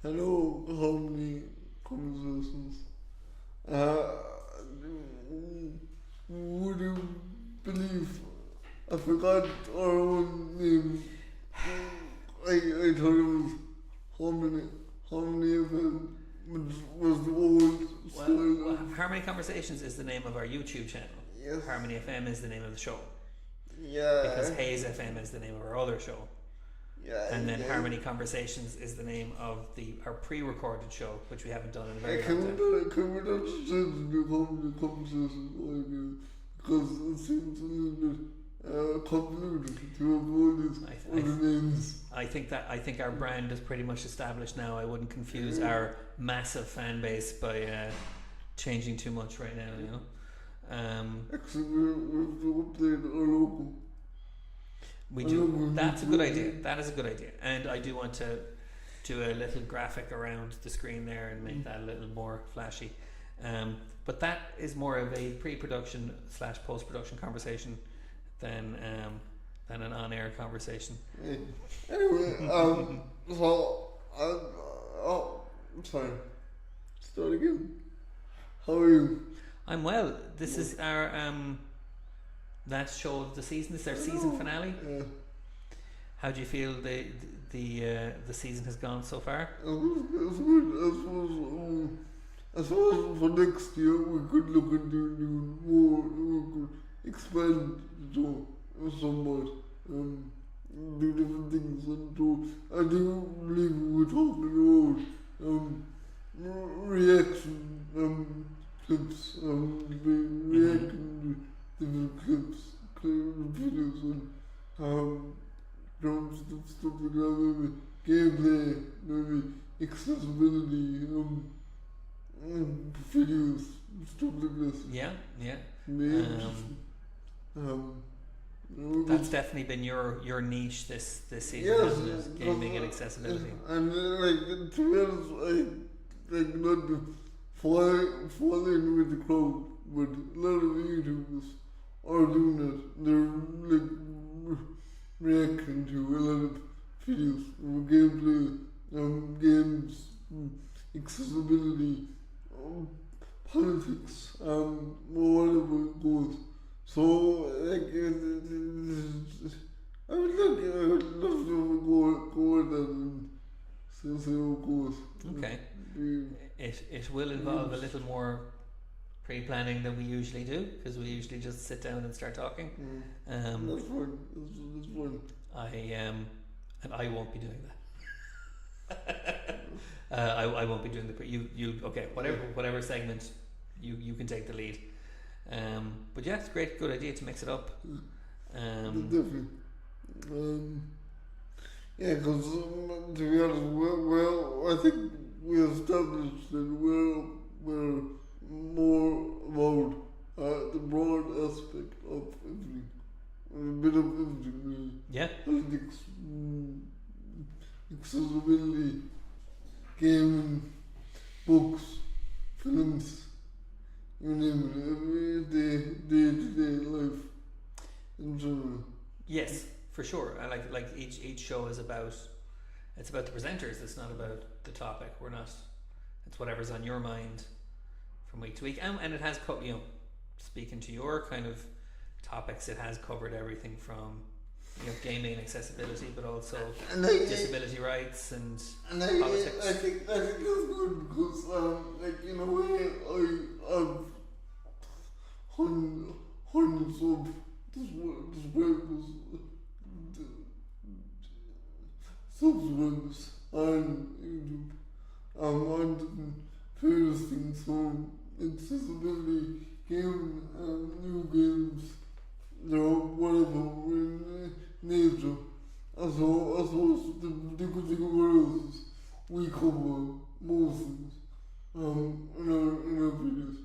Hello, Harmony Conversations. Uh, would you believe I forgot our own name? I thought it was Harmony FM, which was the old style. Harmony Conversations is the name of our YouTube channel. Yes. Harmony FM is the name of the show. Yeah. Because Hayes FM is the name of our other show. Yeah. And then Harmony Conversations is the name of our pre-recorded show, which we haven't done in a very long time. Can we not change the Harmony Conversations idea? Because it seems a little bit convoluted to have all these other names. I think our brand is pretty much established now. I wouldn't confuse our massive fan base by changing too much right now, you know. Actually, we have to update our logo. We do. That's a good idea. That is a good idea. And I do want to do a little graphic around the screen there and make that a little more flashy. But that is more of a pre-production / post-production conversation than an on-air conversation. Anyway, so sorry. Start again. How are you? I'm well. This is our last show of the season. This is our season finale. Yeah. How do you feel the season has gone so far? It's good. I suppose for next year we could look into doing more. We could expand the show somewhat. Do different things. And so I do believe we're talking about reaction clips. Reacting to different clips, videos, and drums and stuff like that. Maybe gameplay, maybe accessibility, videos, stuff like this. Yeah. That's definitely been your niche this season, Yes, hasn't it? Gaming and accessibility. And to be honest, I not to fall in with the crowd, but a lot of YouTubers are doing it. They're reacting to a lot of videos, gameplay, games, accessibility, politics, whatever it goes. So, I would love to go with that and see how it goes. Okay. It will involve a little more pre-planning than we usually do, because we usually just sit down and start talking. That's fun. That's fun. I won't be doing that. I won't be doing the whatever segment you can take the lead. But yeah, it's a good idea to mix it up. Definitely. Yeah, because to be honest, I think we established that we're more about the broad aspect of everything. A bit of everything, really. Yeah. Politics, accessibility, gaming, books, films, you name it, every day-to-day life in general. Yes, for sure. I like each show is about the presenters. It's not about the topic. It's whatever's on your mind from week to week, and it has speaking to your kind of topics, it has covered everything from gaming and accessibility, but also disability rights and politics. I think that's good because in a way I've hundreds of subscribers on YouTube. On various things from accessibility, gaming, new games, whatever in nature. So the good thing about us is we cover most things in our videos.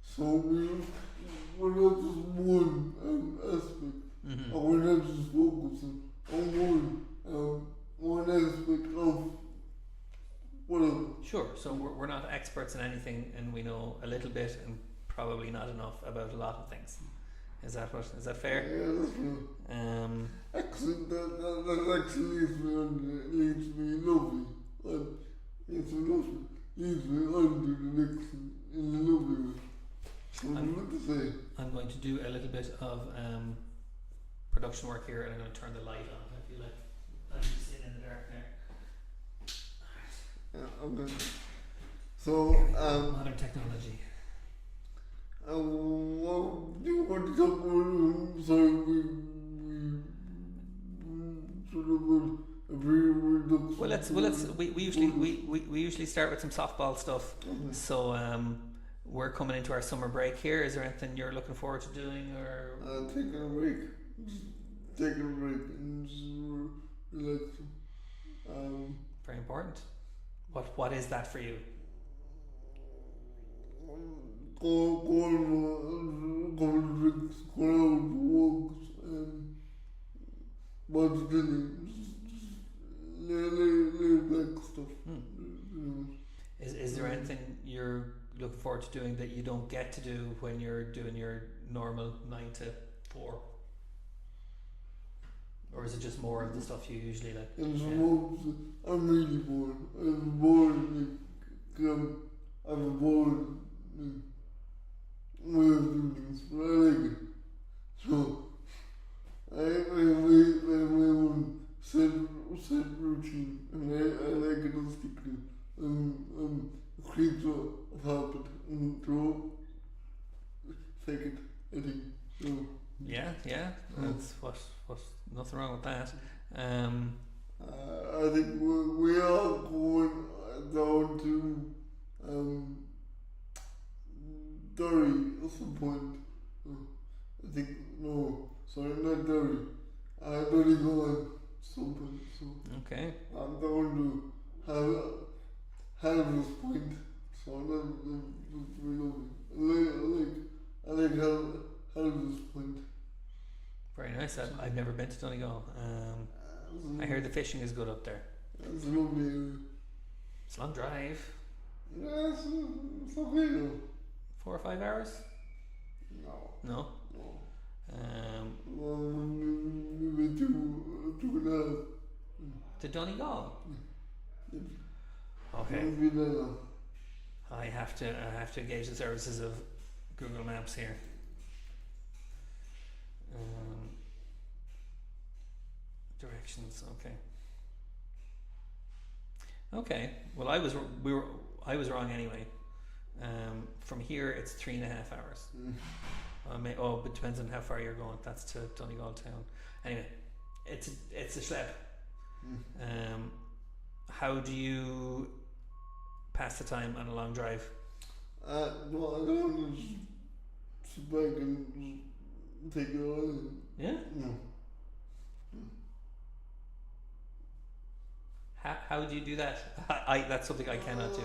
So we're not just one aspect, and we're not just focusing on one aspect of whatever. Sure. So we're not experts in anything, and we know a little bit and probably not enough about a lot of things. Is that fair? Yeah, that's fair. Actually, that actually leads me lovely. It's leads me on to the next in a lovely way. So what to say? I'm going to do a little bit of production work here, and I'm going to turn the light on. I feel like I'm sitting in the dark now. Yeah, okay. So, Modern technology. what do you want to talk about? Sorry, we sort of a very reduction. We usually start with some softball stuff. Okay. So we're coming into our summer break here. Is there anything you're looking forward to doing, or Taking a break. Just taking a break and just relaxing. very important? What is that for you? Go on drinks, go out for walks, watch telly, laid back stuff. Is there anything you're looking forward to doing that you don't get to do when you're doing your normal 9 to 4? Or is it just more of the stuff you usually like? I'm really bored. I'm bored. I'm bored. Way of doing things, but I like it. So I have my own set routine, and I like it to stick to. I'm a creature of habit, and so fake it, I think. So, Yeah, that's what nothing wrong with that. I think we are going down to Derry at some point. I think, no, sorry, not Derry. Donegal at some point. So Okay. I'm down to Harvest Point. So that's very lovely. I like Harvest Point. Very nice. I've never been to Donegal. I hear the fishing is good up there. It's a lovely area. It's a long drive. Yeah, it's okay though. 4 or 5 hours? No. No. Well, maybe two and a half. To Donegal. Yep. Okay. Maybe that. I have to engage the services of Google Maps here. Directions. Okay. Well, I was wrong anyway. From here, it's 3.5 hours. But it depends on how far you're going. That's to Donegal town. Anyway, it's a schlep. How do you pass the time on a long drive? Well, I don't want to sit back and just take it all in. Yeah. No. How do you do that? That's something I cannot do.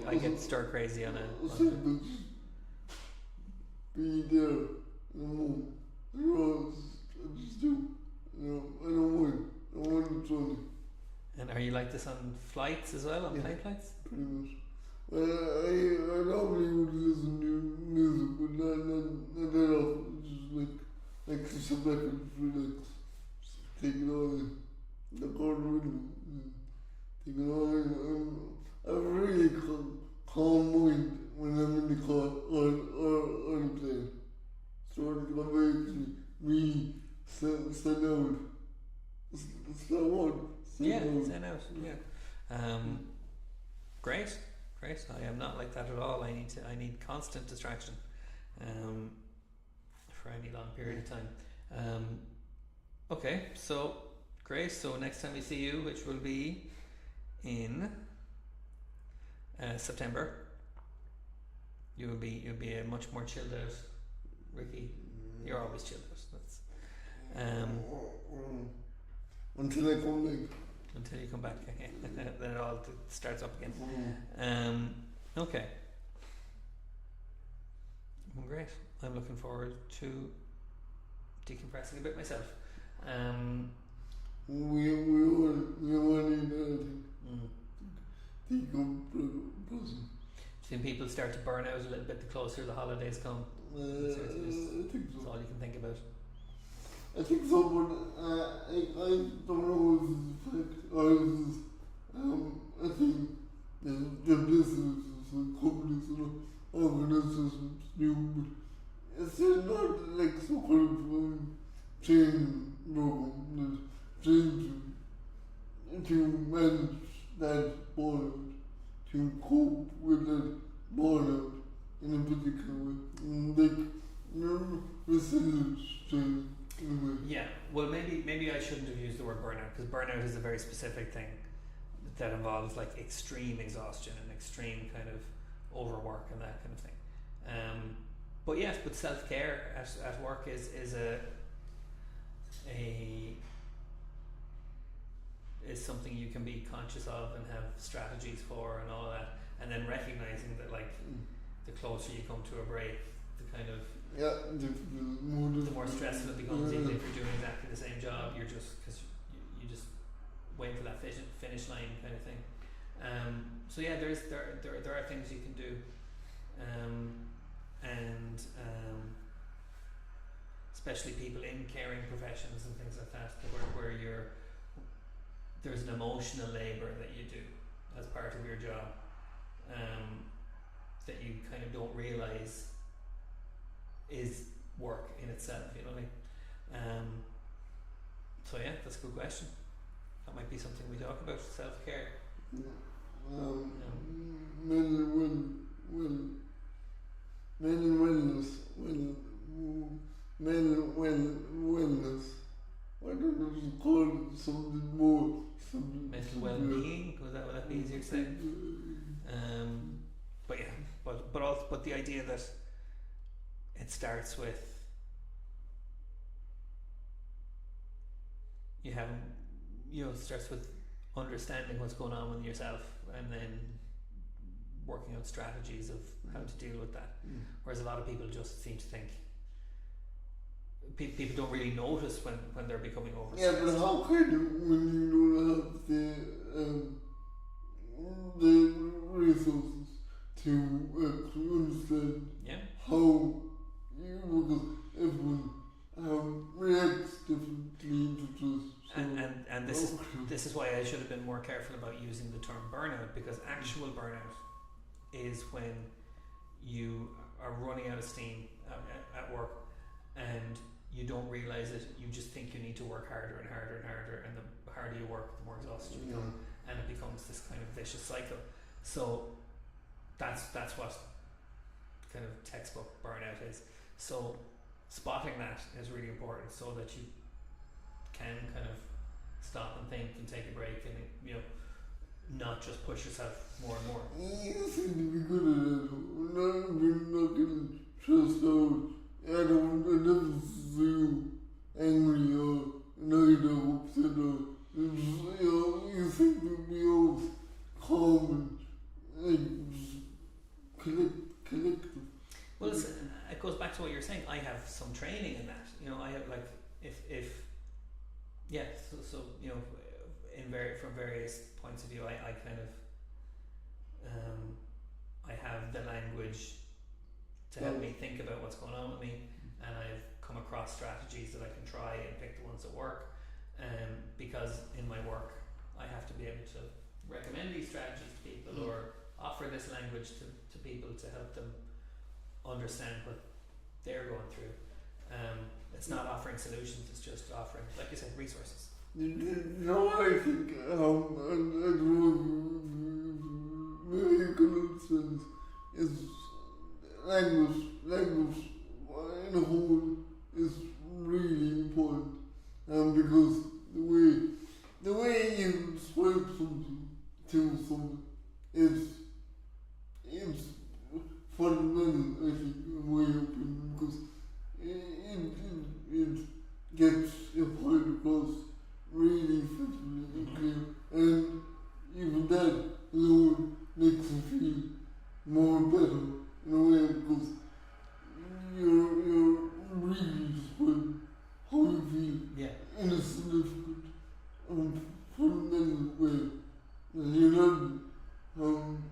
I get stir crazy on a. Simple. Be there in the moment. I just do. I don't mind. I want to join. And are you like this on flights as well? On plane flights? Pretty much. I normally would listen to music, but not that often. Just like to sit back and relax. Just take it all in. The car rhythm. Take it all in. I have a really calm mind when I'm in the car or on the plane. So it makes me stand out. Stand out. Stand out. Yeah. Great. I am not like that at all. I need constant distraction. For any long period of time. Okay. So great. So next time we see you, which will be in September, you'll be a much more chilled out Ricky. You're always chilled out. That's until I come back. Until you come back again. Then it all starts up again. Okay. Well, great. I'm looking forward to decompressing a bit myself. We all need anything. Decompressing. Do you think people start to burn out a little bit the closer the holidays come? I think so. That's all you can think about. I think so, but I don't know if it's fact or if it's, I think the training program that's trained to manage that burnout, to cope with that burnout in a particular way. Resilience training in a way. Yeah, well, maybe I shouldn't have used the word burnout, because burnout is a very specific thing that involves like extreme exhaustion and extreme kind of overwork and that kind of thing. But yes, but self-care at work is something you can be conscious of and have strategies for and all of that, and then recognizing that like the closer you come to a break, the kind of the more stressful it becomes. Even if you're doing exactly the same job, you're just because you just wait for that finish line kind of thing. So yeah, there are things you can do, and especially people in caring professions and things like that, where there's an emotional labour that you do as part of your job, that you kind of don't realise is work in itself, you know what I mean? So yeah, that's a good question. That might be something we talk about, self-care. Wellness. Why don't you call it something more? Mental well-being, would that be easier to say? But yeah, but the idea that it starts with starts with understanding what's going on with yourself, and then working out strategies of how to deal with that. Whereas a lot of people just seem to think people don't really notice when they're becoming overstressed. Yeah, but how can you when you don't have the resources to understand how because everyone reacts differently to just. And this is why I should have been more careful about using the term burnout, because actual burnout is when you are running out of steam at work and you don't realise it. You just think you need to work harder and harder and harder, and the harder you work, the more exhausted you become, and it becomes this kind of vicious cycle. So that's what kind of textbook burnout is. So spotting that is really important, so that you can kind of stop and think and take a break, and not just push yourself more and more. You seem to be good at it. We're not getting stressed out. I never see you angry or annoyed or upset or you seem to be all calm and collective. Well, it goes back to what you're saying. I have some training in that. I have like from various points of view, I kind of I have the language to help me think about what's going on with me, and I've come across strategies that I can try and pick the ones that work, because in my work I have to be able to recommend these strategies to people or offer this language to people to help them understand what they're going through. It's not offering solutions, it's just offering, like you said, resources. I think very good sense is language in a whole is really important, because the way you describe something to someone is fundamental, I think, in my opinion, because it gets your point across really effectively and clear, and even that alone makes you feel more better in a way, because you're really describing how you feel in a significant and fundamental way. You're not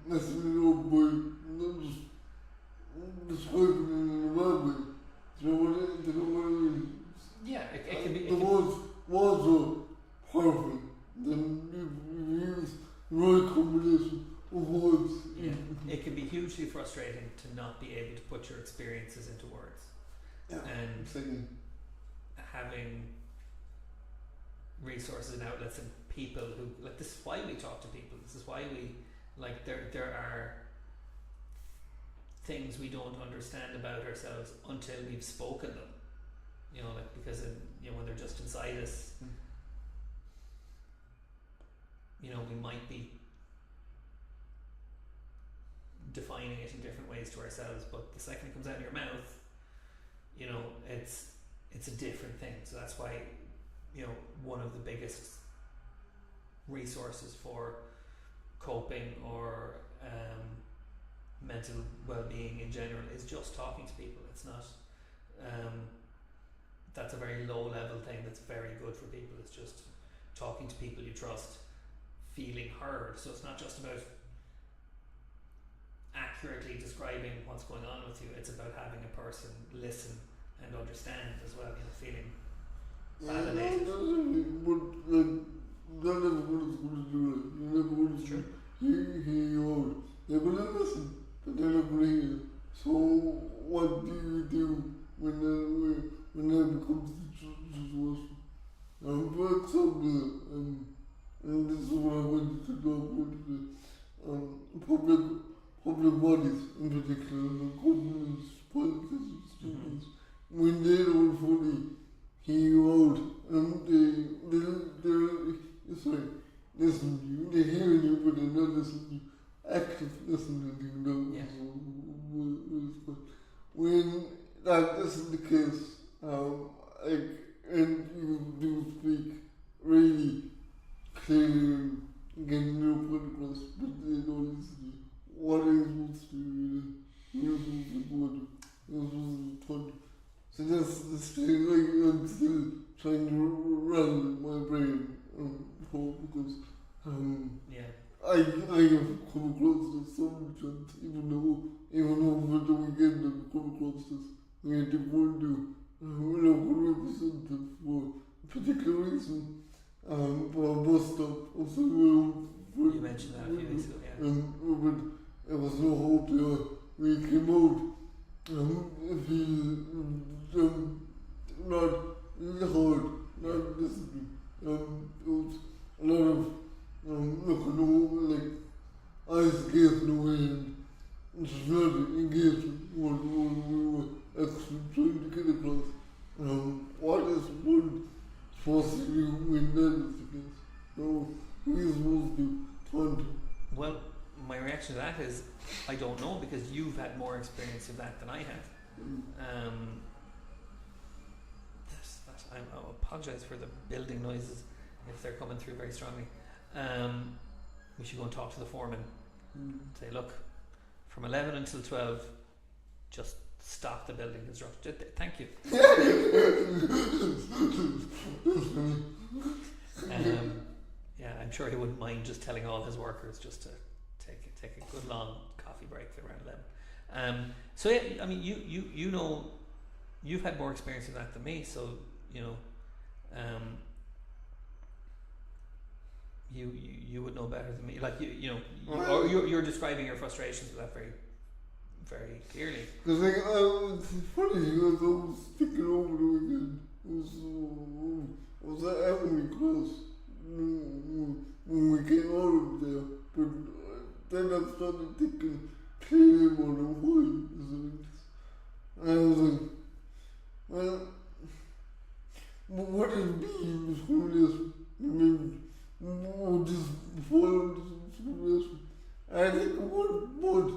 messing it up by not just describing it in a bad way. Do you know what I mean? Yeah, it can be. The words are perfect. Then you use the right combination of words. Yeah, it can be hugely frustrating to not be able to put your experiences into words. Yeah, and exactly. having resources and outlets and people who like this is why we talk to people. This is why we like there are things we don't understand about ourselves until we've spoken them. You know, like because when they're just inside us, you know, we might be defining it in different ways to ourselves, but the second it comes out of your mouth, you know, it's a different thing. So that's why, you know, one of the biggest resources for coping or mental well-being in general is just talking to people. It's not that's a very low level thing that's very good for people. It's just talking to people you trust, feeling heard. So it's not just about accurately describing what's going on with you, it's about having a person listen and understand as well, you know, feeling validated. Not everyone's going to do it. Not everyone's going to hear you out. They're going to listen, but they're not going to hear you. So what do you do when that becomes the situation? For example, and this is what I wanted to talk about, public bodies in particular, the governments, politicians, students, when they don't fully hear you out, they're listen to you, they're hearing you, but they're not listening to you, active listening to you, when that isn't the case, and you do speak really clearly, getting your point across, but they don't listen to you. What are you supposed to do? You're supposed to support you. You're supposed to talk. So that's the thing, like, I'm still trying to run my brain because I have come across this so many times, even though over the weekend I've come across this. I had to go and do a representative for a particular reason, for a bus stop. Also, you mentioned that a few weeks ago, but there was no hope there. We came out, not hard, not listening. It was a lot of looking over, like, eyes gazing away, and just not engaging what we were actually trying to get across. What is one supposed to do when that is the case? So, who is supposed to talk to? Well, my reaction to that is I don't know, because you've had more experience of that than I have. I apologise for the building noises if they're coming through very strongly. We should go and talk to the foreman. Say, look, from 11 until 12, just stop the building construction. Thank you. Yeah, I'm sure he wouldn't mind just telling all his workers just to take a good long coffee break around 11. So yeah, I mean, you know, you've had more experience of that than me, so you know, you would know better than me. Like you're describing your frustrations with that very, very clearly. Because it's funny, because I was thinking over the weekend. It was that Emily close when we came out of there, but then I started thinking clearly about why isn't it? And I was like, well, what is being discrimination? I mean, what is following discrimination? I think what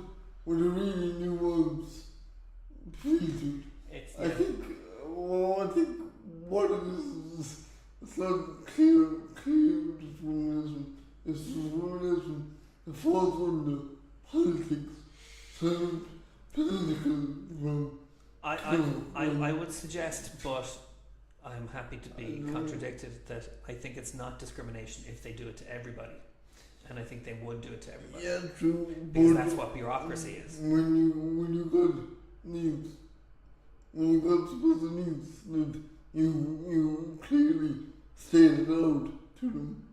the really nuanced featured. I think what it is, it's not clear discrimination. It's discrimination that falls under politics, political ground. I would suggest, but I'm happy to be contradicted, that I think it's not discrimination if they do it to everybody, and I think they would do it to everybody. Yeah, true. Because that's what bureaucracy is. When you got needs, when you got special needs, that you clearly stated out to them.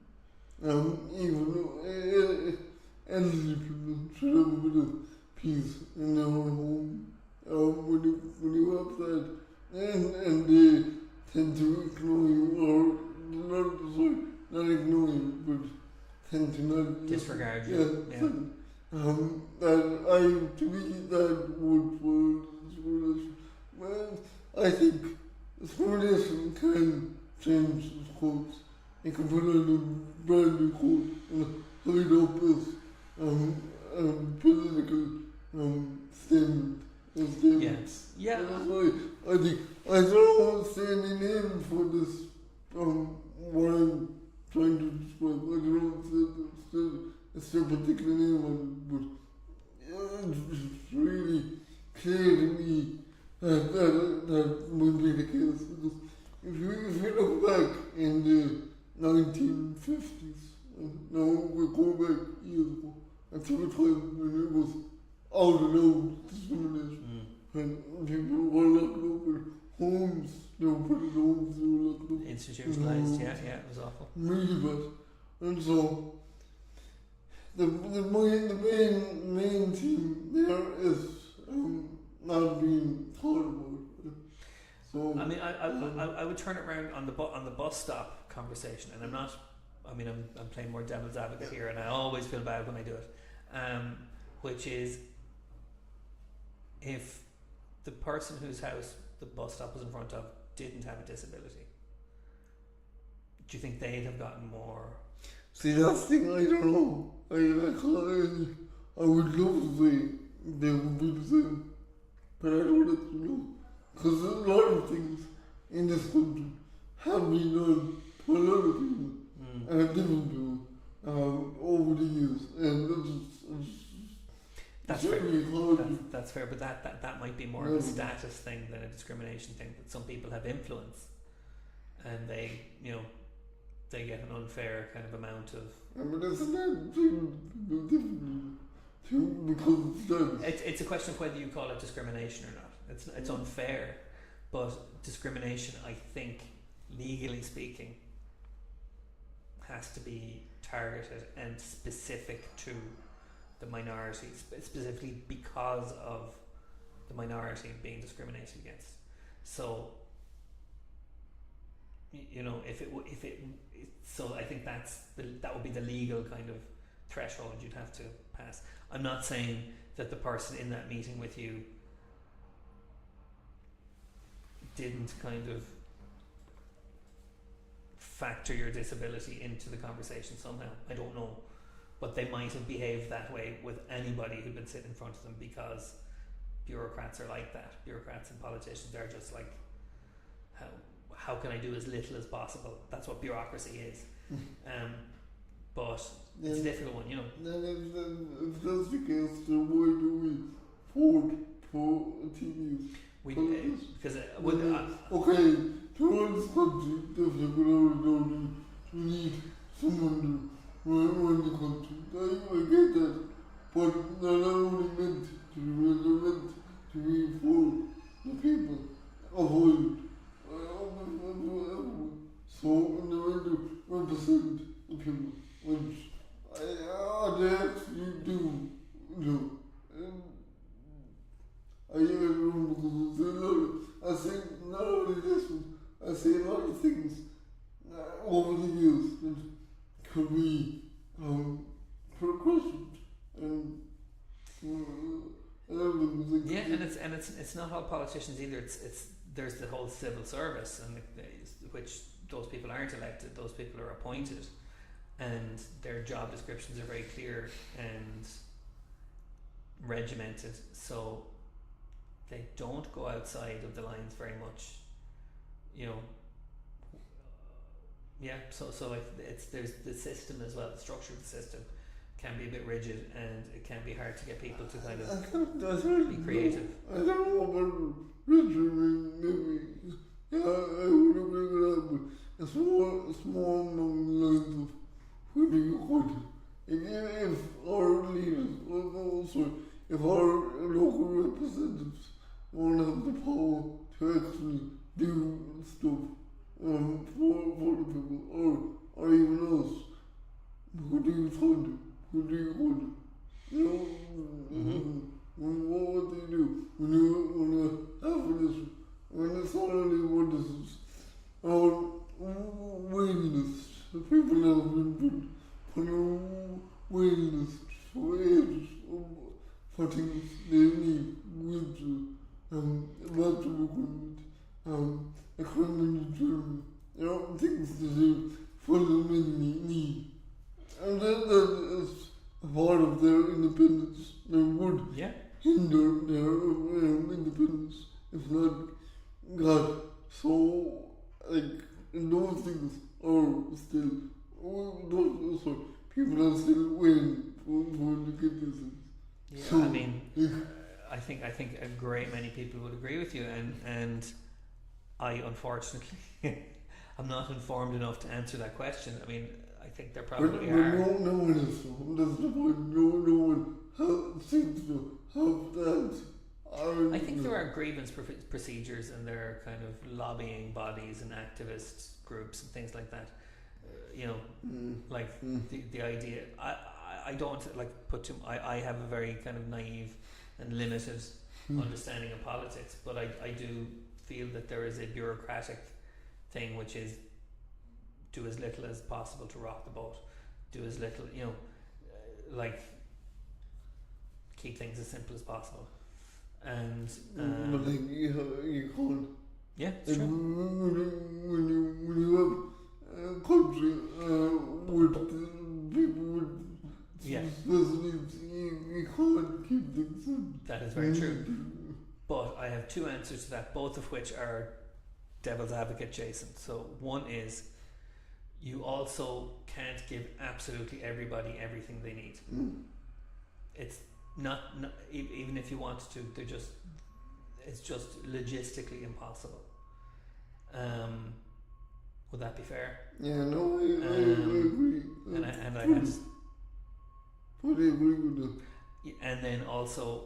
Even elderly people should have a bit of peace in their own home. When you have that, and they tend to ignore you, or not ignore you, but tend to not disregard yeah, you. Yeah. and I, to me, that would fall discrimination. Well, I think discrimination can change the codes. You can put on a brand new code and hide up as political statement. Yeah. And that's why I think I don't want to say any name for this what I'm trying to describe. I don't want to say a particular name on it, but it's really clear to me that would be the case, because if you look back in the 1950s, and now we go back years ago, until a time when it was out and out discrimination, and people were locked up in homes, they were put in homes, they were locked up. Institutionalized, yeah, it was awful. Really bad. And so, the main thing there is not being thought about. So I mean, I would turn it around on the bus stop conversation, and I'm playing more devil's advocate here, and I always feel bad when I do it, which is if the person whose house the bus stop was in front of didn't have a disability, do you think they'd have gotten more? See, that's the thing, I don't know. I would love to say they would be the same, but I don't actually know. Because a lot of things in this country have been done to a lot of people and different people over the years, and that's fair. That's fair, but that might be more of a status thing than a discrimination thing. That some people have influence, and they get an unfair kind of amount of. But isn't that different? Because it's a question of whether you call it discrimination or not. It's unfair, but discrimination, I think, legally speaking, has to be targeted and specific to the minority, specifically because of the minority being discriminated against. So, so I think that would be the legal kind of threshold you'd have to pass. I'm not saying that the person in that meeting with you didn't kind of factor your disability into the conversation somehow. I don't know. But they might have behaved that way with anybody who'd been sitting in front of them, because bureaucrats are like that. Bureaucrats and politicians are just like, how can I do as little as possible? That's what bureaucracy is. But it's a difficult one, Then if that's the case, then why do we vote for TVs? Because okay, to run this country, definitely we need someone to run the country. I get that, but they're not only meant to be run, they're meant to be for the people of Ireland. So they're meant to represent the people, which they actually do. I don't because I say not only this one, I say a lot of things over the years that could be questioned and and it's not all politicians either. It's there's the whole civil service, and which those people aren't elected; those people are appointed, and their job descriptions are very clear and regimented. So they don't go outside of the lines very much, So like there's the system as well. The structure of the system can be a bit rigid, and it can be hard to get people to kind of be creative. I don't know about rigid, maybe. Yeah, I would agree with that, but it's more along the lines of who do you want? If our leaders, also if our local representatives won't have the power to actually do stuff for the people, or even us, who do you find? Who do you want? What would they do when you have this? When it's not only what is independence for age for things they need with lots of equipment, equipment to things to do for the men need. And that is a part of their independence. They would Yeah. hinder their independence if not got so, like, those things are still, those people are still waiting for to get these things. Yeah, So, I mean, I think a great many people would agree with you, and I unfortunately I'm not informed enough to answer that question. I mean, I think there but probably are. no one is so. That's the point. No one seems to have that. I think there are grievance procedures, and there are kind of lobbying bodies and activist groups and things like that. Like the idea. I don't like put too. I have a very kind of naive and limited understanding of politics, but I do feel that there is a bureaucratic thing which is do as little as possible to rock the boat, do as little, like keep things as simple as possible, and but like you can't. yeah, it's true. When you have a country with people with Yeah. facilities, you can't keep things simple. That is very true. But I have two answers to that, both of which are devil's advocate, Jason. So one is you also can't give absolutely everybody everything they need. It's not even if you want to, it's just logistically impossible. Would that be fair? Yeah, no, I agree. And I have, fully agree with that. and then also,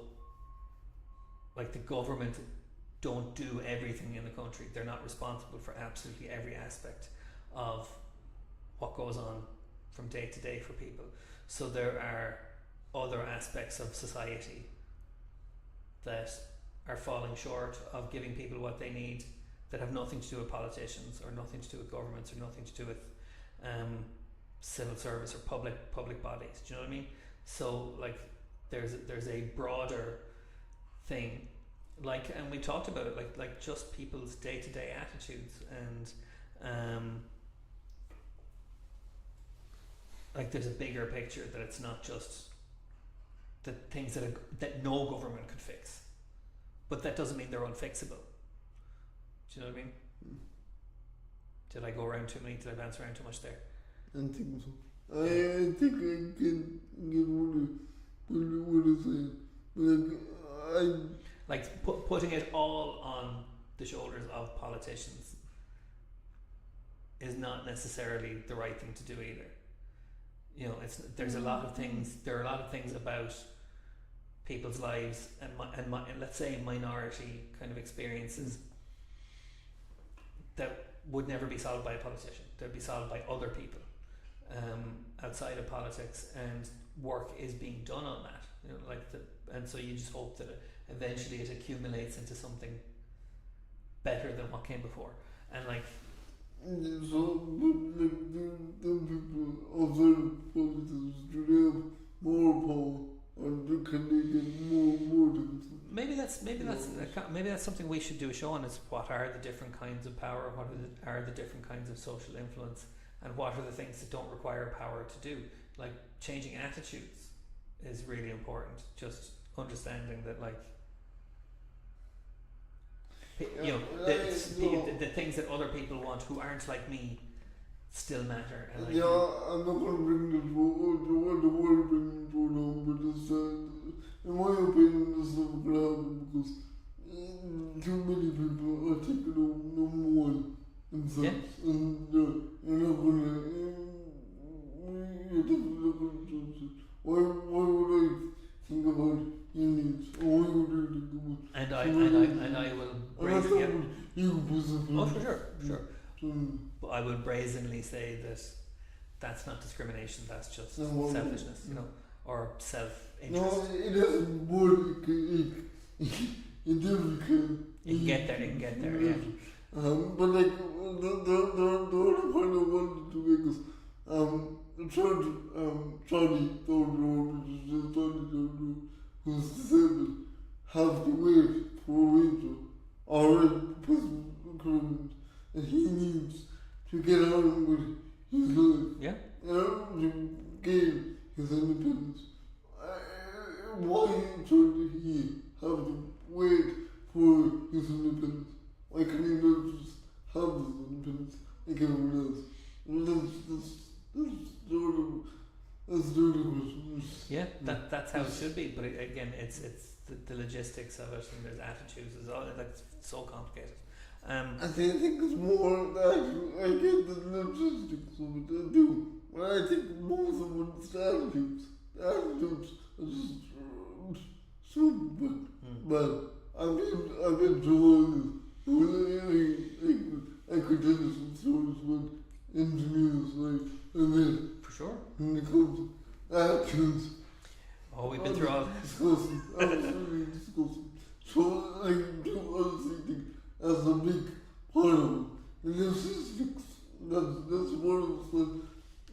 like, the government don't do everything in the country. They're not responsible for absolutely every aspect of what goes on from day to day for people. So there are other aspects of society that are falling short of giving people what they need, that have nothing to do with politicians or nothing to do with governments or nothing to do with civil service or public bodies. Do you know what I mean? So, like, there's a broader thing, like, and we talked about it, like just people's day-to-day attitudes, and like there's a bigger picture, that it's not just the things that no government could fix, but that doesn't mean they're unfixable. Do you know what I mean? Did I go around too many? Did I bounce around too much there? I think so. I think I can get what you're saying. Like putting it all on the shoulders of politicians is not necessarily the right thing to do either. You know, there's a lot of things. There are a lot of things about people's lives and let's say minority kind of experiences that would never be solved by a politician. They'd be solved by other people outside of politics, and work is being done on that. You know, and so you just hope that eventually it accumulates into something better than what came before. And like, so, but like the people outside of politics, do they have more power, or can they get more things? maybe that's something we should do a show on, is what are the different kinds of power, what are the different kinds of social influence, and what are the things that don't require power to do. Like, changing attitudes is really important. Just understanding that, like, you know, the things that other people want who aren't like me still matter. And like, yeah, I'm not going to bring the world bringing it down, but it's, in my opinion, this never going to happen, because too many people are taking over number one themselves, and you're not going to, why would I think about your needs, or why would I think about and I will brazenly, you for sure. But I would brazenly say that that's not discrimination. That's just selfishness, you know, or self-interest. No, it doesn't work. It definitely can. It can get there. Yeah. But like the other point I wanted to make is Charlie Thornton, which is just Charlie Thornton, who's disabled, have to wait for Rachel or Prison Criminals, and he needs to get on with his life. Yeah. To gain his independence. Why should he have to wait for his independence? Why can he not just have his independence like everyone else? That's the question. Yeah, that's how it should be. But again, it's the logistics of it, and there's attitudes. It's all like it's so complicated. I think it's more that I get the logistics of it, I do. But I think most of it's the attitudes. The attitudes are just stupid. But I've been to all this. I could tell you some stories about engineers, like, and then For sure. when it comes to attitudes. Oh, we've been through all. Disgusting. Absolutely disgusting. So I was thinking as a big part of it. And logistics, that's one of the.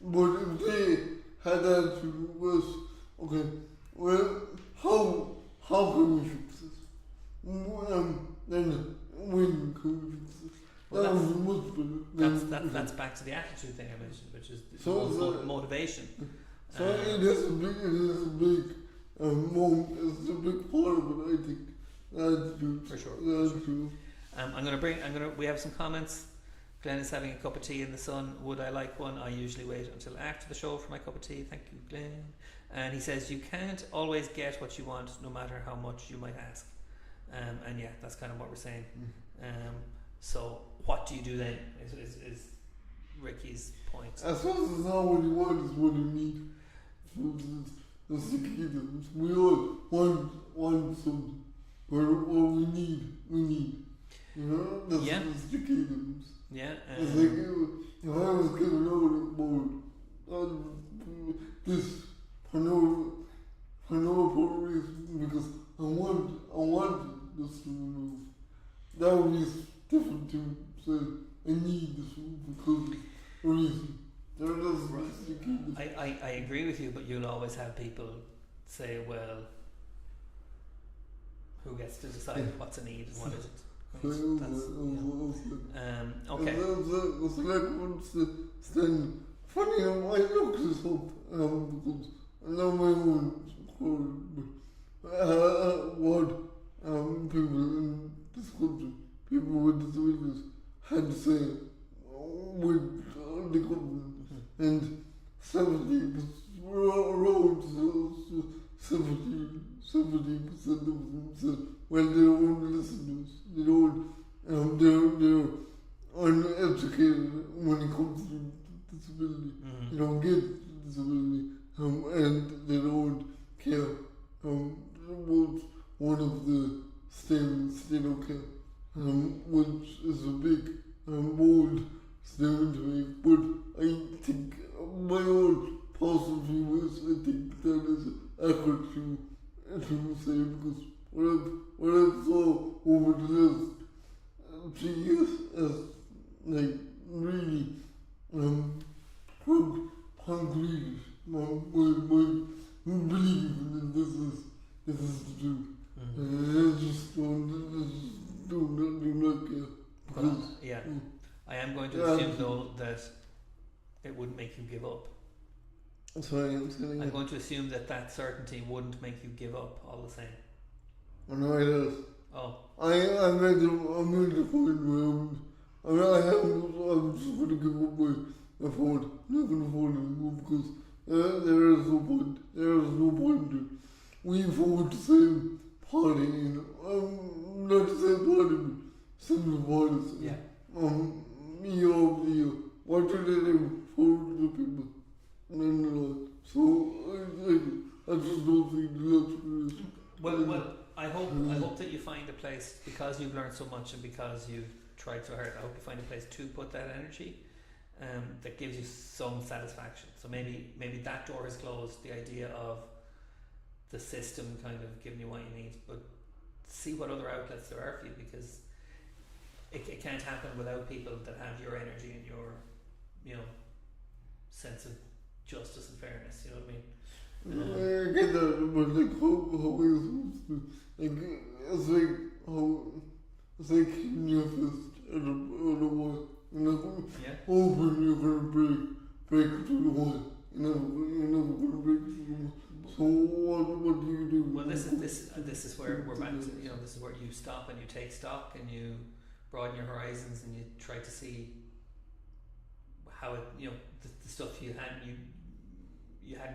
But if they had attitude was, okay, well, how can we fix this? Then when can we fix this? Well, That was much better. That's back to the attitude thing I mentioned, which is So motivation. So it is a big moment. It's a big part of it, I think. Attitude. For sure. Attitude. We have some comments. Glenn is having a cup of tea in the sun. Would I like one? I usually wait until after the show for my cup of tea. Thank you, Glenn. And he says, you can't always get what you want, no matter how much you might ask. And yeah, that's kind of what we're saying. So what do you do then? Is Ricky's point. I suppose it's not what you want, it's what you need. That's the key to it. We all want something. But what we need. You know? That's the key to it. Yeah. It's like if I was given out a board, this for no reason, because I wanted this to move. That would be different to say I need this because of a reason. That's the key. I agree with you, but you'll always have people say, well, who gets to decide what's a need and what isn't? Okay. It's like once then funny I looked this up because I know my own story, but what people in this country, people with disabilities, had to say with the government, and 70% around 70% of them said, well, they don't want to listen to us. They don't. They're uneducated when it comes to disability. They don't get disability, and they don't care about one of the statements. They don't care, which is a big, bold statement to make. But I think my own personal view is I think that is accurate to say, because what I saw over the last 3 years as like really concrete my belief that this is the truth. And I just do not care. I am going to assume though that it wouldn't make you give up. Sorry, I'm going to assume that certainty wouldn't make you give up all the same. I know it is. Oh. I'm at the point where I'm just going to give up my phone. I'm not going to phone anymore because there is no point. There is no point in it. We vote the same party, not the same party, but similar parties. Yeah. Year over year. What do they do for the people? So I just don't think that's good. Well, I hope that you find a place, because you've learned so much and because you've tried so hard. I hope you find a place to put that energy, that gives you some satisfaction. So maybe that door is closed. The idea of the system kind of giving you what you need, but see what other outlets there are for you, because it can't happen without people that have your energy and your sense of justice and fairness. You know what I mean? I get that, but like how are you supposed to, like, it's like keeping your fist at a wall, you know, Yeah. hoping you're gonna break through the wall, you know, you're never gonna break through the wall. So what do you do? Well, this is where we're back to, you know, this is where you stop and you take stock and you broaden your horizons and you try to see how it, you know, the stuff you hadn't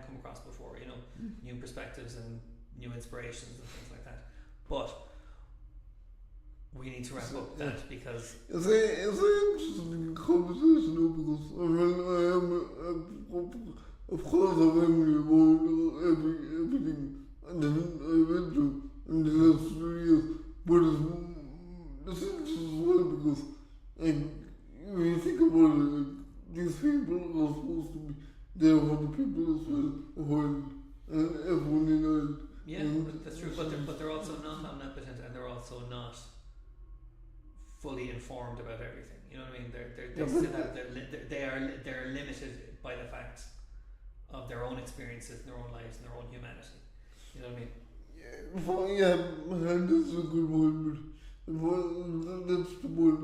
come across before, you know, new perspectives and new inspirations and things like that. But we need to wrap up that because It's an interesting conversation though, because I am of course I'm angry about everything and then I've been through in the last 3 years, but it's interesting as well because like when you think about it, like, these people are supposed to be there for the people as well, and everyone in Ireland. yeah, that's true. But they're also not omnipotent and they're also not fully informed about everything. You know what I mean? They're limited by the fact of their own experiences, and their own lives, and their own humanity. You know what I mean? Yeah, and this is a good one, but that's the one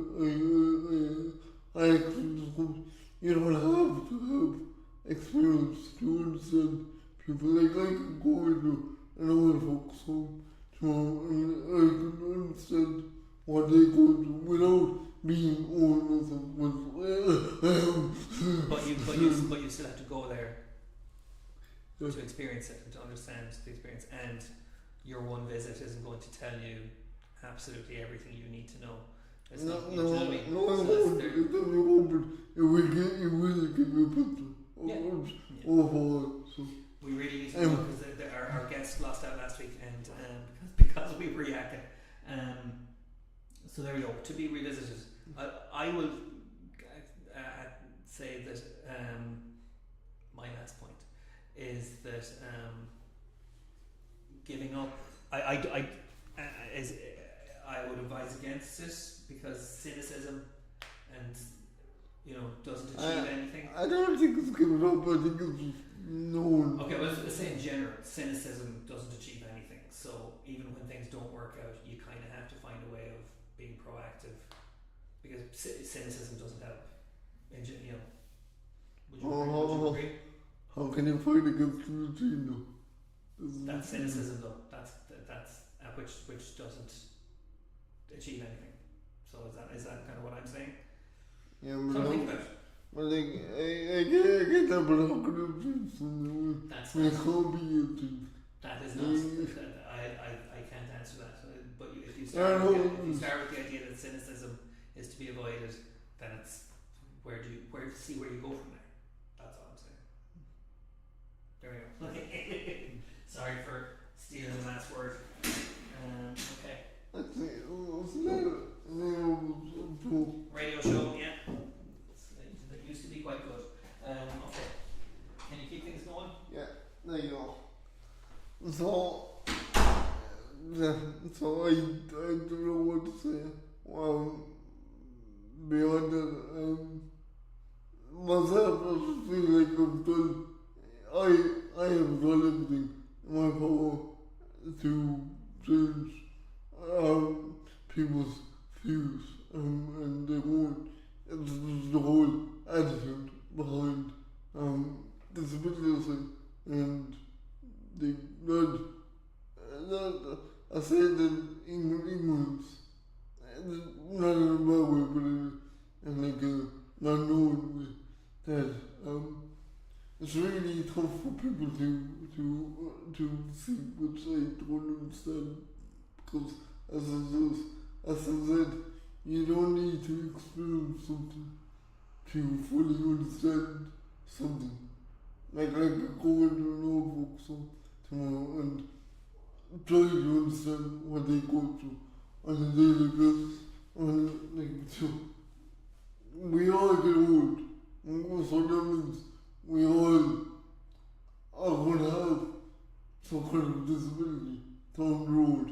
I actually discovered. You don't have to have experience to understand people. Like I can go into an old folks home tomorrow and I can understand what they go through without being old enough. But you still have to go there to experience it and to understand the experience. And your one visit isn't going to tell you absolutely everything you need to know. It's not, you know what I mean? It will give you a picture overall. So. We really need to know because our guest lost out last week and because we were yakking. So there we go. To be revisited. I will say that my last point is that giving up. I would advise against it because cynicism and doesn't achieve anything. I don't think it's giving up. I think it's just known. Okay, well, let's say in general, cynicism doesn't achieve anything. So even when things don't work out, you kind of have to find a way of being proactive because cynicism doesn't help. Would you agree? How can you fight against the routine though? That's cynicism though. That's which doesn't achieve anything. So is that kind of what I'm saying? Yeah, but think about it. Well, like, I get that, but how can you achieve something? That's not. Can't be achieved. That is not. I can't answer that. But if you start with the idea that cynicism is to be avoided, then it's where to see where you go from there. That's all I'm saying. There we go. Sorry for stealing the last word. Okay. That's it. Radio show, yeah. That used to be quite good. Okay. Can you keep things going? Yeah, there you go. So I don't know what to say. Beyond that, myself, I just feel like I've done, I have done everything in my power to change people's views and their own, the whole attitude behind disability and the I say that ignorance, not in a bad way, but in like a not knowing way, that it's really tough for people to see which I don't understand, because as I said, you don't need to experience something to fully understand something. Like I could go into a notebook tomorrow and try to understand what they go through on a daily basis. So we all get old, so that means we all are going to have some kind of disability down the road,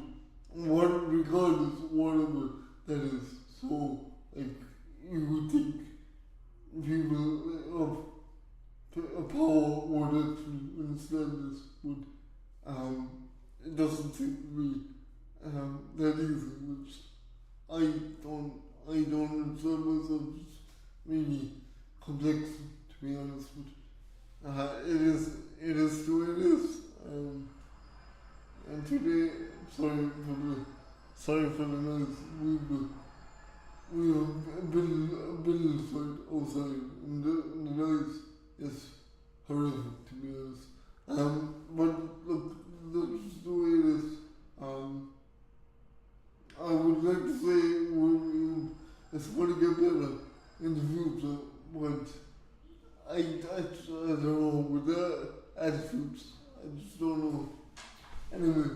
regardless of whatever that is. So, like, you would think people of power it doesn't seem to be that easy, which I don't understand myself. It's really complex, to be honest, but it is the way it is. And today, sorry for the noise. We have a build site outside, and the noise is horrific, to be honest. But look, that's the way it is. I would like to say it's going to get better in the future, but I don't know with the attitudes. I just don't know. Anyway,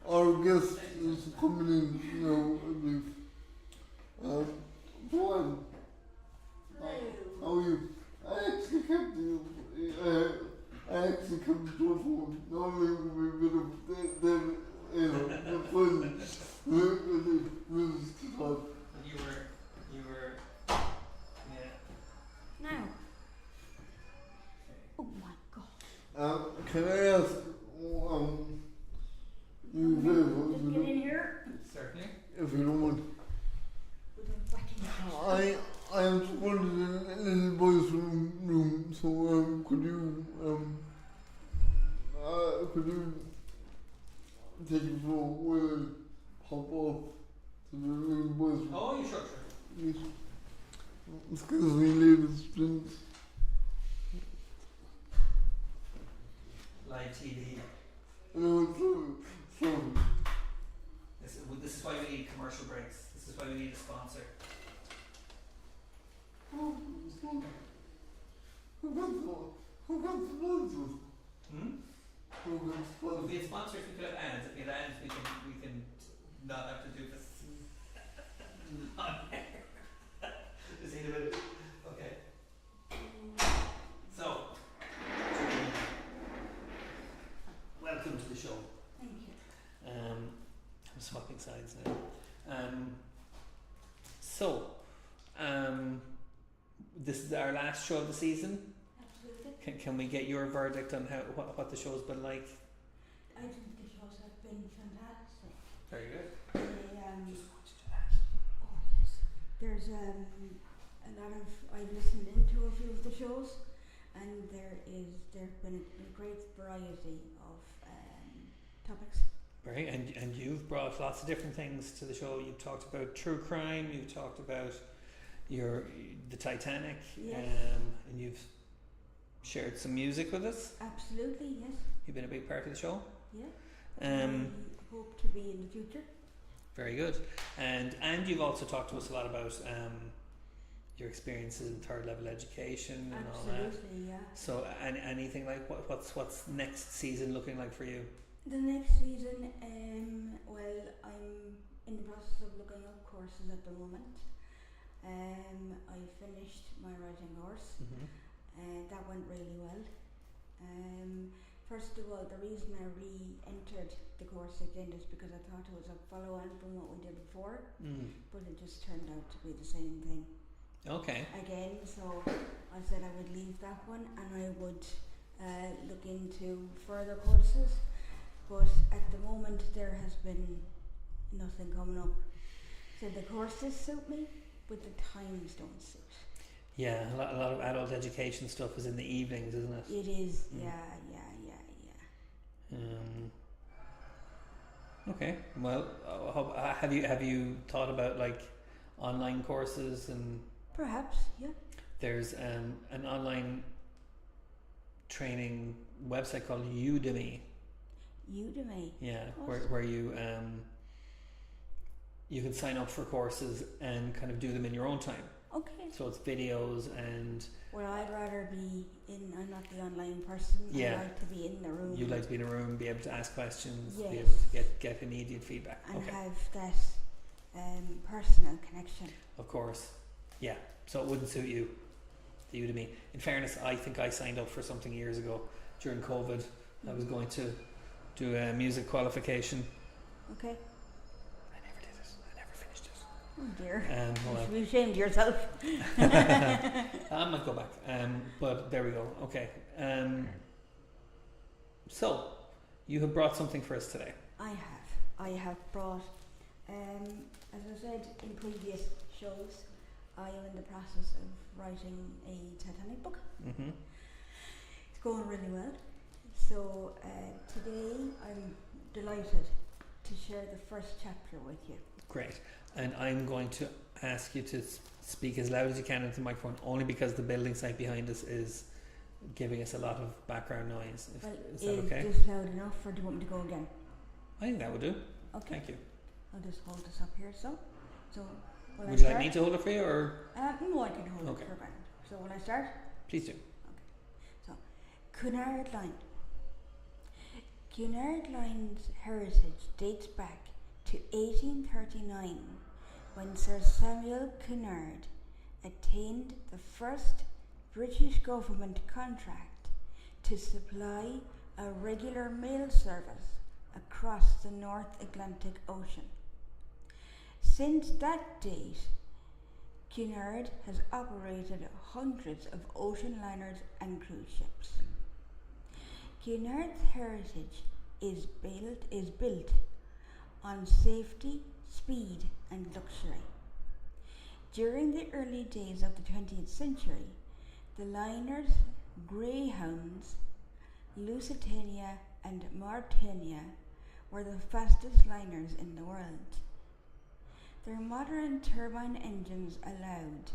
our guest is coming in now, I believe. Joanne, how are you? I actually kept the telephone. Normally it would be a bit of then fun with talk. You were, yeah. Now. Oh my God. Can I ask, you Just get in here. Certainly. if you don't mind? With a whacking. I am supported in a little boys' room, so could you take the floor while I hop off to the little boys' room? Oh, you sure. Yes. Excuse me, ladies, please. Live TV. No, sorry. This is why we need commercial breaks. This is why we need a sponsor. Who got sponsors? Hmm? Who got If sponsors? we had sponsors, we could have ads. If we had ads, we can not have to do this on air. Just need a bit of, okay. So, welcome to the show. Thank you. I'm swapping sides now. This is our last show of the season. Absolutely. Can we get your verdict on what the show's been like? I think the shows have been fantastic. Very good. They, Just want to do that. oh yes. There's a lot of, I've listened into a few of the shows, and there've been a great variety of topics. Right, and you've brought lots of different things to the show. You've talked about true crime. You've talked about the Titanic, Yes. and you've shared some music with us. Absolutely, yes. You've been a big part of the show. Yeah. Um, I hope to be in the future. Very good. And you've also talked to us a lot about your experiences in third level education and all that. Absolutely, yeah. So anything like what's next season looking like for you? The next season, well, I'm in the process of looking up courses at the moment. I finished my writing course. That went really well. First of all, the reason I re-entered the course again is because I thought it was a follow-on from what we did before, but it just turned out to be the same thing Okay. again. So I said I would leave that one and I would look into further courses. But at the moment, there has been nothing coming up. So the courses suit me, but the times don't suit. Yeah, a lot of adult education stuff is in the evenings, isn't it? It is, Mm. yeah. Okay. Well, have you thought about like online courses? And Perhaps, yeah. there's an online training website called Udemy. Udemy. Yeah, What? where you can sign up for courses and kind of do them in your own time. Okay. So it's videos and Well, I'd rather be in. I'm not the online person. Yeah. I like to be in the room. you like to be in a room, be able to ask questions, be Yes. able to get immediate feedback. and Okay, have that personal connection. of course. Yeah, so it wouldn't suit you, the Udemy. In fairness, I think I signed up for something years ago during COVID. I was going to do a music qualification. Okay. I never did it. I never finished it. Oh dear. Well, You should be ashamed of yourself. I might go back. But there we go. Okay. So You have brought something for us today. I have brought, as I said in previous shows, I am in the process of writing a Titanic book. Mm-hmm. It's going really well. So today I'm delighted to share the first chapter with you. Great. And I'm going to ask you to speak as loud as you can into the microphone, only because the building site behind us is giving us a lot of background noise. Is that okay? Is this loud enough, or do you want me to go again? I think that would do. Okay. Thank you. I'll just hold this up here. So will Would I you start? like me to hold it for you, or No, I can hold Okay. it for a minute. So will I start? please do? Cunard Line. Cunard Line's heritage dates back to 1839, when Sir Samuel Cunard attained the first British government contract to supply a regular mail service across the North Atlantic Ocean. Since that date, Cunard has operated hundreds of ocean liners and cruise ships. Cunard's heritage is built on safety, speed, and luxury. During the early days of the 20th century, the liners Greyhounds, Lusitania, and Mauretania were the fastest liners in the world. Their modern turbine engines allowed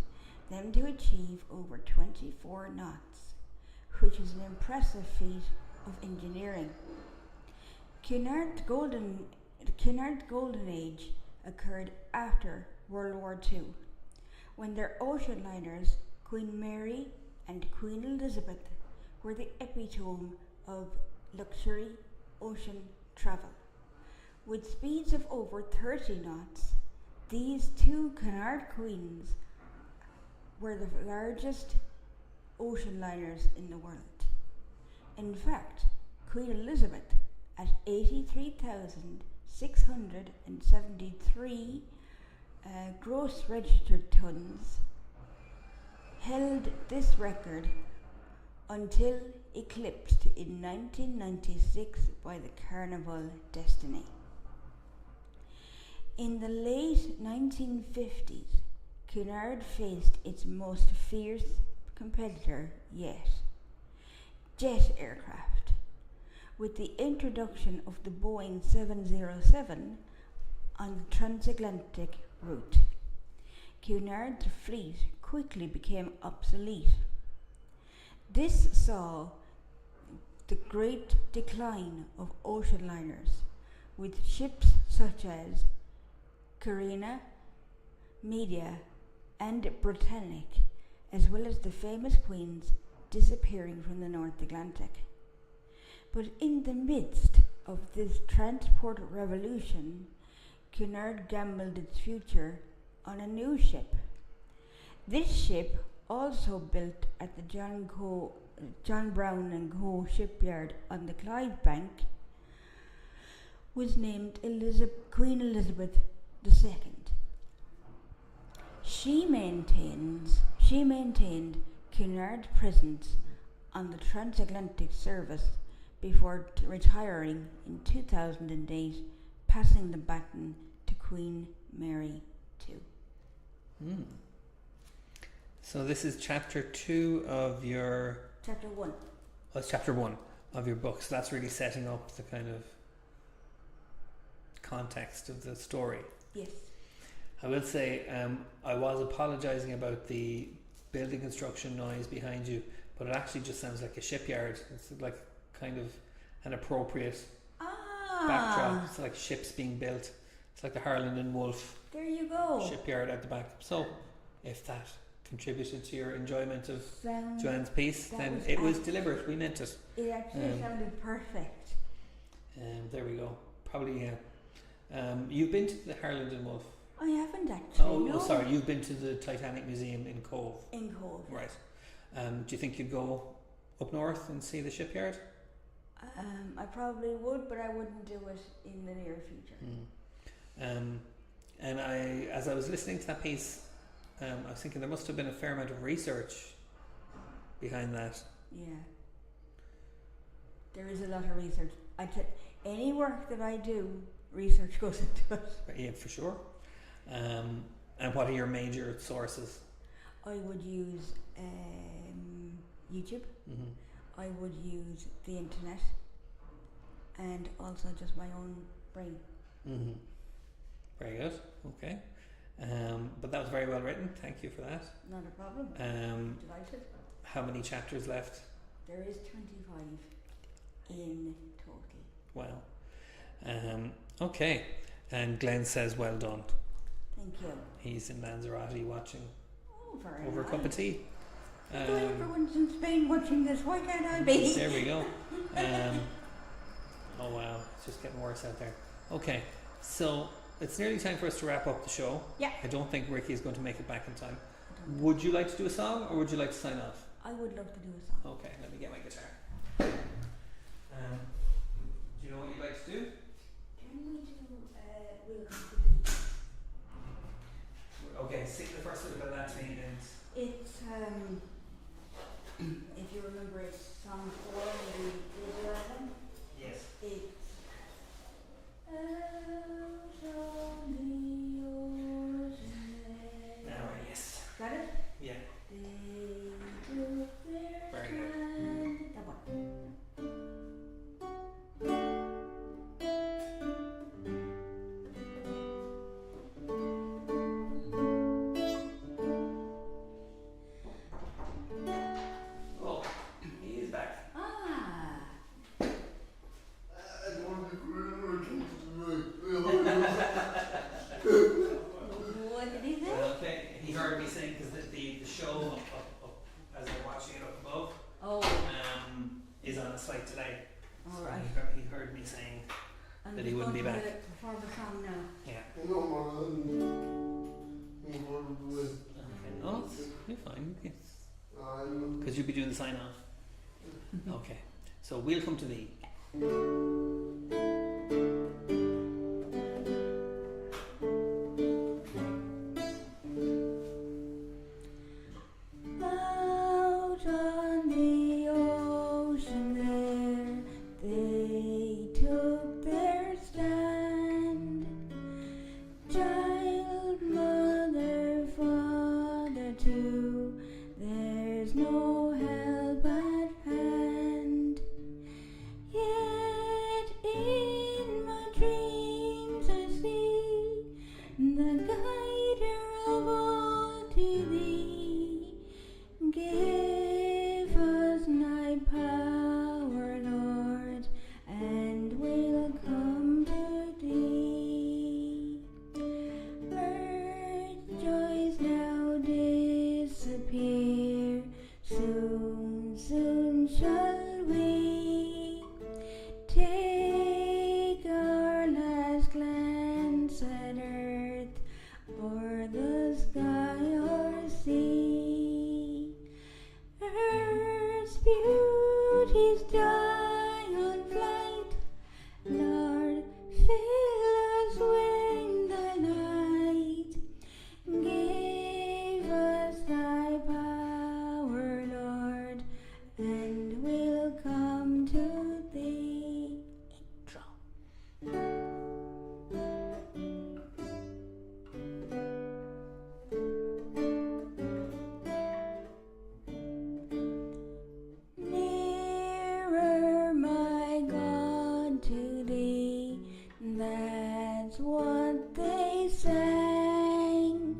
them to achieve over 24 knots, which is an impressive feat of engineering. Cunard's golden age occurred after World War II, when their ocean liners, Queen Mary and Queen Elizabeth, were the epitome of luxury ocean travel. With speeds of over 30 knots, these two Cunard Queens were the largest ocean liners in the world. In fact, Queen Elizabeth, at 83,673 gross registered tons, held this record until eclipsed in 1996 by the Carnival Destiny. In the late 1950s, Cunard faced its most fierce competitor yet, jet aircraft. With the introduction of the Boeing 707 on the transatlantic route, Cunard's fleet quickly became obsolete. This saw the great decline of ocean liners, with ships such as Carina, Media, and Britannic, as well as the famous Queens, disappearing from the North Atlantic. But in the midst of this transport revolution, Cunard gambled its future on a new ship. This ship, also built at the John Brown and Co. shipyard on the Clyde Bank, was named Queen Elizabeth II. She maintained Cunard's presence on the transatlantic service before retiring in 2008, passing the baton to Queen Mary II. So this is chapter 2 of your... Chapter 1. Oh, it's chapter 1 of your book. So that's really setting up the kind of context of the story. Yes. I will say I was apologising about the building construction noise behind you, but it actually just sounds like a shipyard. It's like kind of an appropriate backdrop. It's like ships being built. It's like the Harland and Wolff There you go. shipyard at the back. So if that contributed to your enjoyment of Sounds, Joanne's piece, that then was it was act- deliberate. We meant it. It actually sounded perfect. There we go. Probably, yeah. You've been to the Harland and Wolff. I haven't actually. Oh, no. sorry. You've been to the Titanic Museum in Cove. In Cove. Right. Do you think you'd go up north and see the shipyard? I probably would, but I wouldn't do it in the near future. And as I was listening to that piece, I was thinking there must have been a fair amount of research behind that. Yeah. There is a lot of research Any work that I do, research goes into it. Yeah, for sure. And what are your major sources? I would use YouTube. Mm-hmm. I would use the internet, and also just my own brain. Mm-hmm. Very good. Okay. But that was very well written. Thank you for that. Not a problem. Delighted. How many chapters left? There is 25 in total. Wow. Okay. And Glenn says, well done. Thank you. He's in Lanzarote watching Oh, very over nice. a cup of tea. If everyone's in Spain watching this, why can't I be? There we go. Oh wow, it's just getting worse out there. Okay, so it's nearly time for us to wrap up the show. Yeah. I don't think Ricky is going to make it back in time. Would you like to do a song, or would you like to sign off? I would love to do a song. Okay, let me get my guitar. Do you know what you'd like to do? Can we do We'll Come to Okay, sing the first little bit of that to me, and It's if you remember, it's song 4 in the Israel album. yes. It's out on the ocean. Now, yes. Got it? Yeah. They took their Very good. strand. That one. Oh, he is back. Ah, I don't want to what did he say? Okay, he heard me sing because the show up, as I'm watching it up above Oh, is on a site today. all So right. he heard me saying, I'm That he just wouldn't be going back. to perform the song now. yeah. Okay. Oh, you're fine. Because you'll be doing the sign off. Okay. So we'll come to thee. Out on the ocean there, they took their stand. Child, mother, father too, there's no help at hand. Yet in my dreams I see the guider of all to thee. Give us thy power, Lord, and we'll come to thee. Earth joys now disappear, soon, soon shall we take our last glance at earth, or the sky or sea. Earth's beauties die on flight, Lord, fill us with thy light. Give us thy power, Lord, and we'll come to thee. Intro. Nearer, my God, to thee, that's what they sang.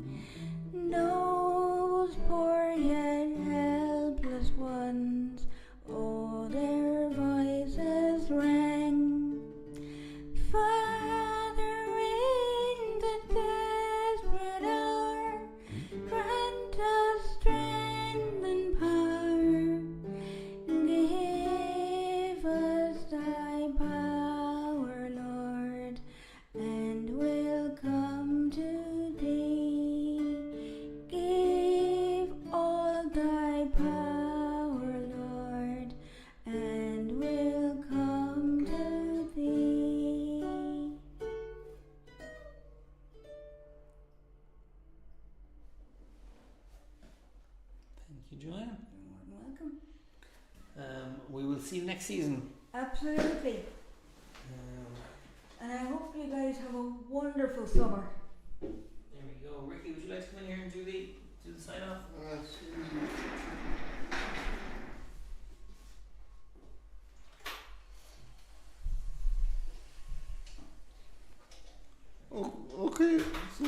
Those poor yet helpless ones, oh, their voices rang. Father, in the desperate hour, grant us strength and power. Give us thy power, Lord, and we'll come to thee. Give all thy power, Lord, and we'll come to thee. Thank you, Joanne. You're more than welcome. We will see you next season. Absolutely. wonderful summer. There we go. Ricky, would you like to come in here and do the sign off? Okay, so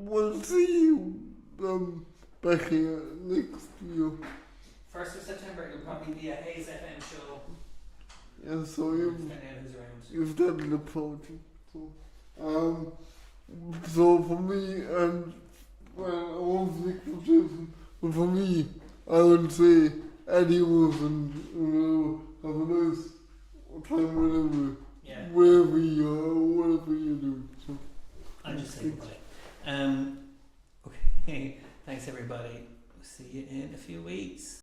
we'll see you back here next year. 1st of September, it'll probably be a Hayes FM show. Yeah, so Depending on who's around. you've done the project. So for me, and well, I won't make the decision, but for me, I would say adios and have a nice time Yeah. wherever you are, whatever you're doing. So. I'm just saying goodbye. Okay. Thanks everybody. See you in a few weeks.